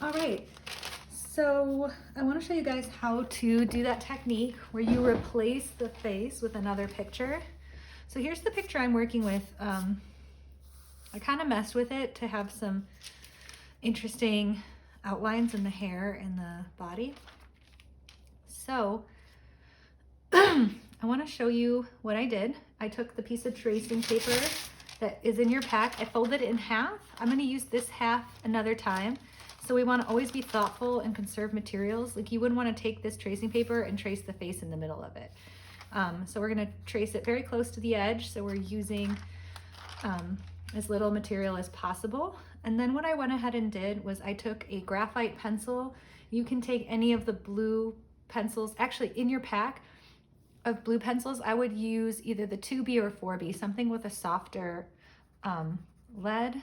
All right, so I want to show you guys how to do that technique where you replace the face with another picture. So here's the picture I'm working with. I kind of messed with it to have some interesting outlines in the hair and the body. So I want to show you what I did. I took the piece of tracing paper that is in your pack. I folded it in half. I'm going to use this half another time. So we want to always be thoughtful and conserve materials. Like you wouldn't want to take this tracing paper and trace the face in the middle of it. So we're going to trace it very close to the edge. So we're using as little material as possible. And then what I went ahead and did was I took a graphite pencil. You can take any of the blue pencils. Actually, in your pack of blue pencils, I would use either the 2B or 4B, something with a softer lead,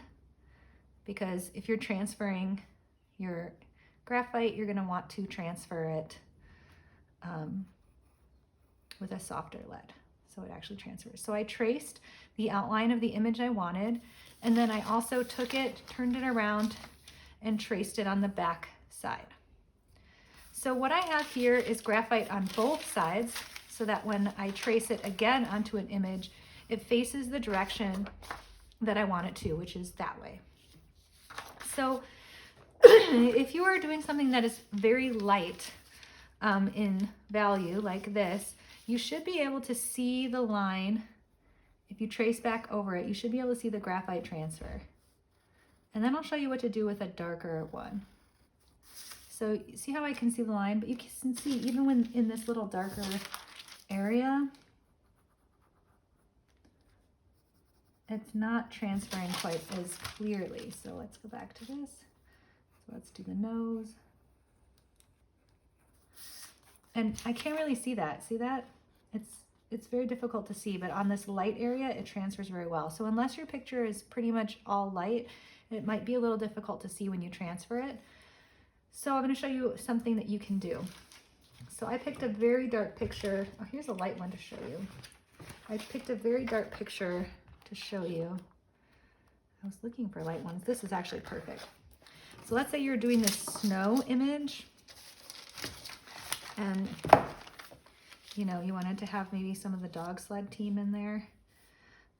because if you're transferring your graphite, you're going to want to transfer it with a softer lead, so it actually transfers. So I traced the outline of the image I wanted, and then I also took it, turned it around, and traced it on the back side. So what I have here is graphite on both sides, so that when I trace it again onto an image, it faces the direction that I want it to, which is that way. So if you are doing something that is very light in value like this, you should be able to see the line. If you trace back over it, you should be able to see the graphite transfer. And then I'll show you what to do with a darker one. So see how I can see the line, but you can see even when in this little darker area, it's not transferring quite as clearly. So let's go back to this. So let's do the nose. And I can't really see that. See that? It's very difficult to see, but on this light area, it transfers very well. So unless your picture is pretty much all light, it might be a little difficult to see when you transfer it. So I'm going to show you something that you can do. So I picked a very dark picture. Oh, here's a light one to show you. I picked a very dark picture to show you. I was looking for light ones. This is actually perfect. So let's say you're doing this snow image, and you know, you wanted to have maybe some of the dog sled team in there.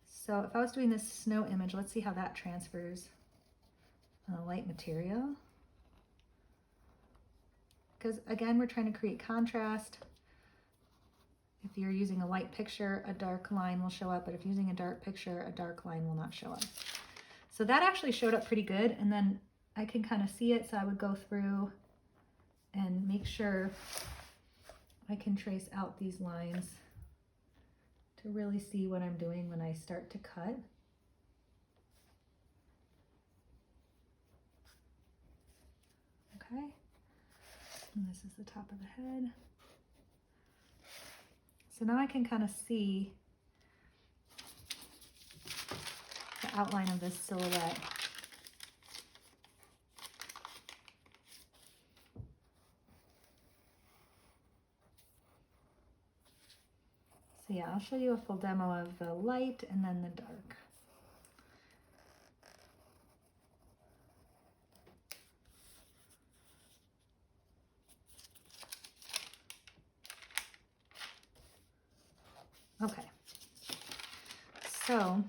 So if I was doing this snow image, let's see how that transfers on a light material. Because again, we're trying to create contrast. If you're using a light picture, a dark line will show up, but if you're using a dark picture, a dark line will not show up. So that actually showed up pretty good, and then I can kind of see it, so I would go through and make sure I can trace out these lines to really see what I'm doing when I start to cut. Okay, and this is the top of the head. So now I can kind of see the outline of this silhouette. So yeah, I'll show you a full demo of the light and then the dark. Okay, so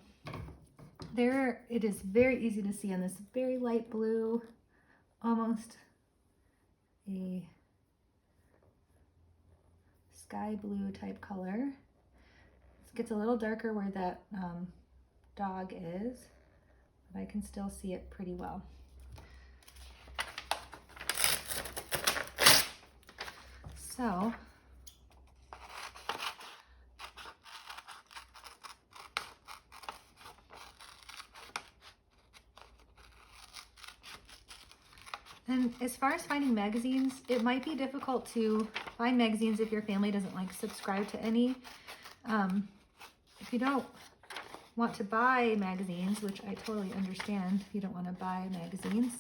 there it is, very easy to see on this very light blue, almost a sky blue type color. It gets a little darker where that dog is, but I can still see it pretty well. So and as far as finding magazines, it might be difficult to find magazines if your family doesn't like subscribe to any. If you don't want to buy magazines, which I totally understand, if you don't want to buy magazines,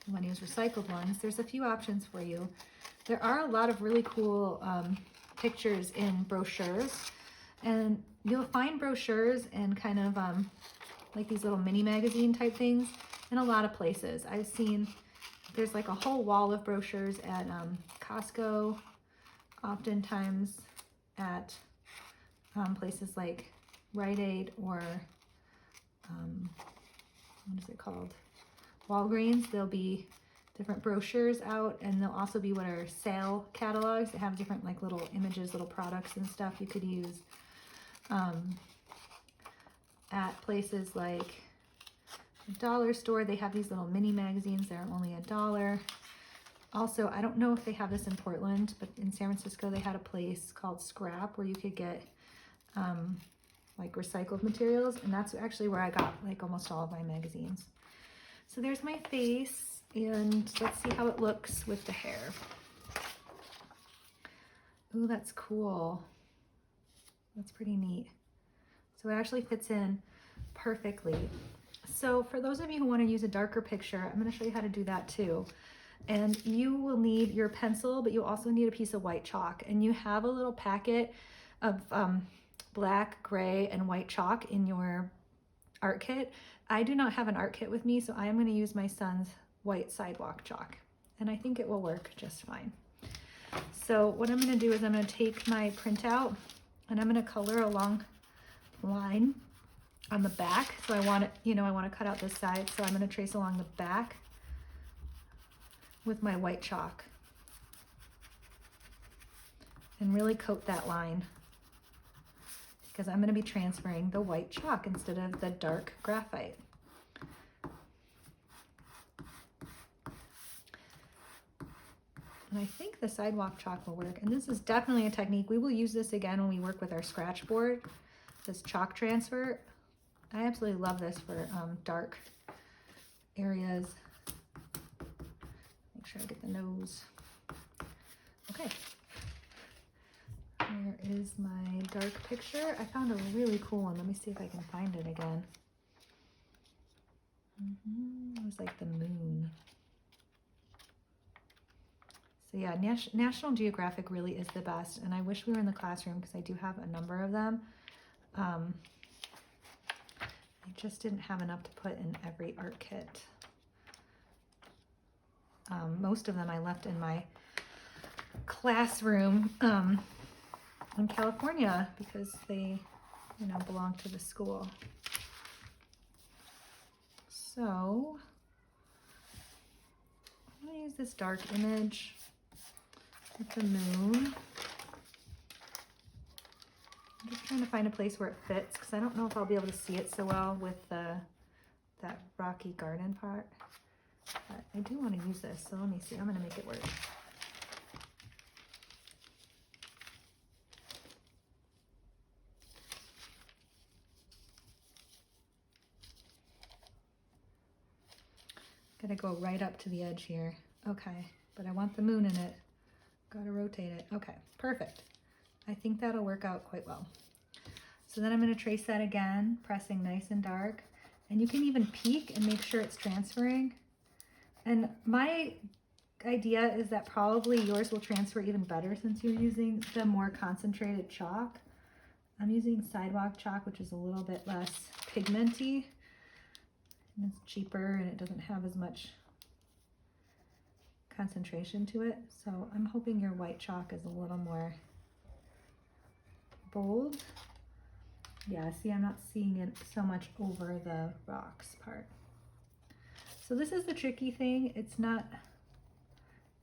you want to use recycled ones, there's a few options for you. There are a lot of really cool pictures in brochures, and you'll find brochures and kind of like these little mini magazine type things in a lot of places. I've seen there's like a whole wall of brochures at Costco, oftentimes at places like Rite Aid or what is it called? Walgreens. There'll be different brochures out, and there'll also be what are sale catalogs that have different like little images, little products and stuff you could use. At places like the dollar store, they have these little mini magazines that are only $1. Also, I don't know if they have this in Portland, but in San Francisco they had a place called Scrap where you could get like recycled materials, and that's actually where I got like almost all of my magazines. So there's my face, and let's see how it looks with the hair. Ooh, that's cool. That's pretty neat. So it actually fits in perfectly. So for those of you who want to use a darker picture, I'm going to show you how to do that too. And you will need your pencil, but you also need a piece of white chalk. And you have a little packet of black, gray, and white chalk in your art kit. I do not have an art kit with me, so I am going to use my son's white sidewalk chalk. And I think it will work just fine. So what I'm going to do is I'm going to take my printout and I'm going to color a long line on the back. So I want it, you know, I want to cut out this side. So I'm going to trace along the back with my white chalk and really coat that line, because I'm going to be transferring the white chalk instead of the dark graphite. And I think the sidewalk chalk will work. And this is definitely a technique. We will use this again when we work with our scratch board, this chalk transfer. I absolutely love this for dark areas. Make sure I get the nose. Okay. Here is my dark picture. I found a really cool one. Let me see if I can find it again. It was like the moon. So yeah, National Geographic really is the best, and I wish we were in the classroom because I do have a number of them. I just didn't have enough to put in every art kit. Most of them I left in my classroom in California because they, you know, belong to the school. So I'm going to use this dark image with the moon. I'm just trying to find a place where it fits because I don't know if I'll be able to see it so well with that rocky garden part. But I do want to use this, so let me see. I'm going to make it work. Gotta go right up to the edge here. Okay, but I want the moon in it. Gotta rotate it. Okay, perfect. I think that'll work out quite well. So then I'm gonna trace that again, pressing nice and dark. And you can even peek and make sure it's transferring. And my idea is that probably yours will transfer even better since you're using the more concentrated chalk. I'm using sidewalk chalk, which is a little bit less pigmenty. And it's cheaper and it doesn't have as much concentration to it. So I'm hoping your white chalk is a little more bold. Yeah, see, I'm not seeing it so much over the rocks part. So this is the tricky thing. It's not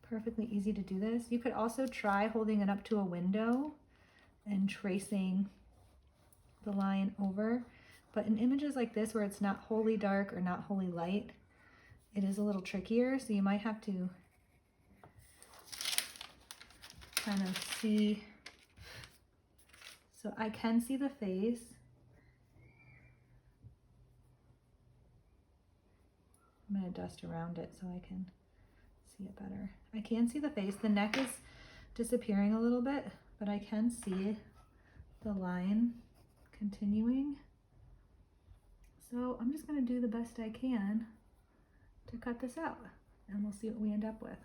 perfectly easy to do this. You could also try holding it up to a window and tracing the line over. But in images like this where it's not wholly dark or not wholly light, it is a little trickier. So you might have to kind of see. So I can see the face. I'm going to dust around it so I can see it better. I can see the face. The neck is disappearing a little bit, but I can see the line continuing. So I'm just going to do the best I can to cut this out, and we'll see what we end up with.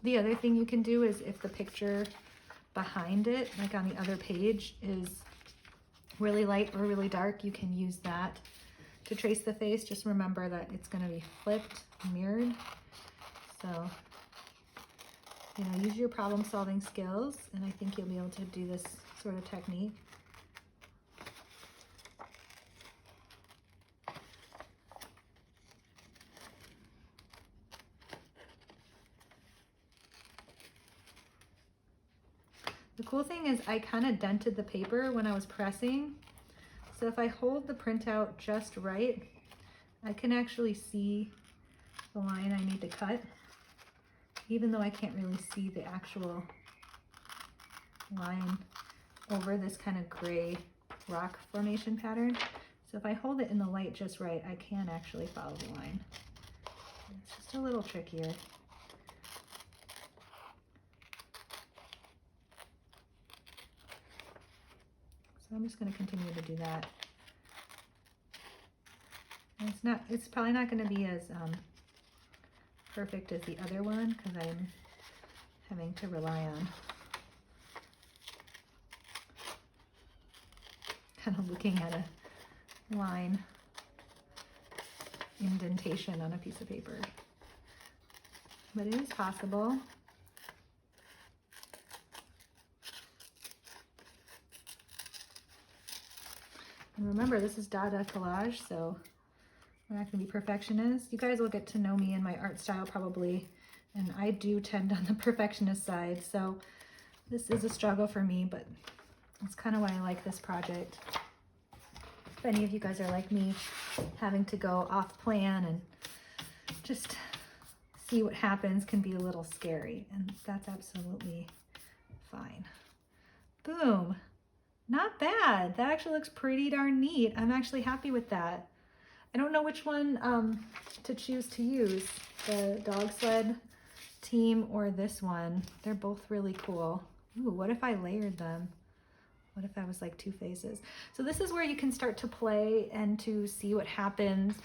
The other thing you can do is if the picture behind it, like on the other page, is really light or really dark, you can use that to trace the face. Just remember that it's going to be flipped, mirrored. So, you know, use your problem solving skills, and I think you'll be able to do this sort of technique. The cool thing is I kind of dented the paper when I was pressing. So if I hold the printout just right, I can actually see the line I need to cut, even though I can't really see the actual line over this kind of gray rock formation pattern. So if I hold it in the light just right, I can actually follow the line. It's just a little trickier. So I'm just going to continue to do that. And it's probably not going to be as perfect as the other one, because I'm having to rely on kind of looking at a line indentation on a piece of paper. But it is possible. And remember, this is Dada collage, so we're not going to be perfectionists. You guys will get to know me and my art style probably, and I do tend on the perfectionist side, so this is a struggle for me, but that's kind of why I like this project. If any of you guys are like me, having to go off plan and just see what happens can be a little scary, and that's absolutely fine. Boom. Not bad. That actually looks pretty darn neat. I'm actually happy with that. I don't know which one to choose to use, the dog sled team or this one. They're both really cool. Ooh, what if I layered them? What if I was like two faces? So this is where you can start to play and to see what happens.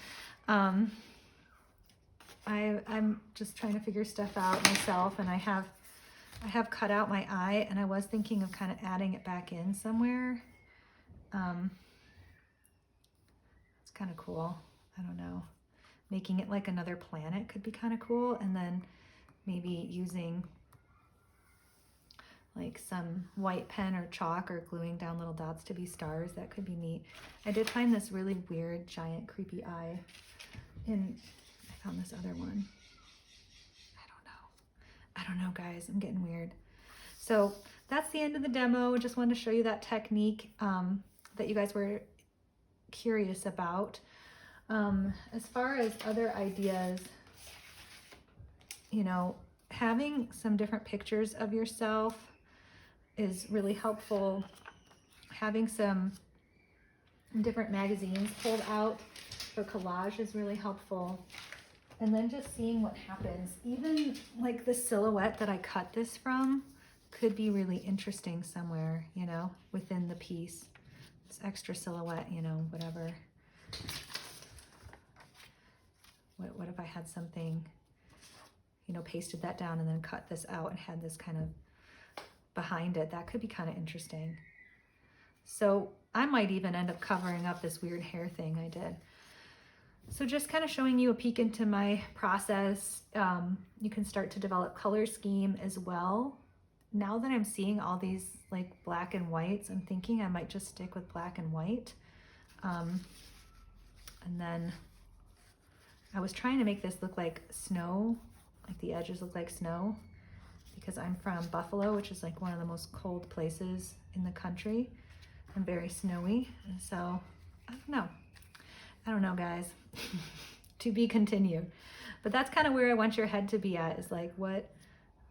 I'm just trying to figure stuff out myself, and I have cut out my eye, and I was thinking of kind of adding it back in somewhere. It's kind of cool. I don't know. Making it like another planet could be kind of cool, and then maybe using like some white pen or chalk or gluing down little dots to be stars. That could be neat. I did find this really weird, giant, creepy eye I found this other one. I don't know, guys. I'm getting weird. So that's the end of the demo. Just wanted to show you that technique that you guys were curious about. As far as other ideas, you know, having some different pictures of yourself is really helpful. Having some different magazines pulled out for collage is really helpful. And then just seeing what happens. Even like the silhouette that I cut this from could be really interesting somewhere, you know, within the piece. This extra silhouette, you know, whatever. What if I had something, you know, pasted that down and then cut this out and had this kind of behind it? That could be kind of interesting. So I might even end up covering up this weird hair thing I did. So just kind of showing you a peek into my process. You can start to develop color scheme as well. Now that I'm seeing all these like black and whites, I'm thinking I might just stick with black and white. And then I was trying to make this look like snow, like the edges look like snow, because I'm from Buffalo, which is like one of the most cold places in the country and very snowy. And so I don't know, guys. To be continued. But that's kind of where I want your head to be at, is like, what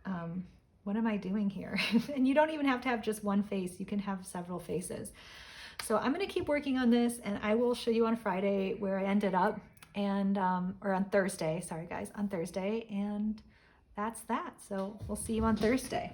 am I doing here? And you don't even have to have just one face. You can have several faces. So I'm going to keep working on this, and I will show you on Friday where I ended up, and or on Thursday. Sorry, guys, on Thursday. And that's that. So we'll see you on Thursday.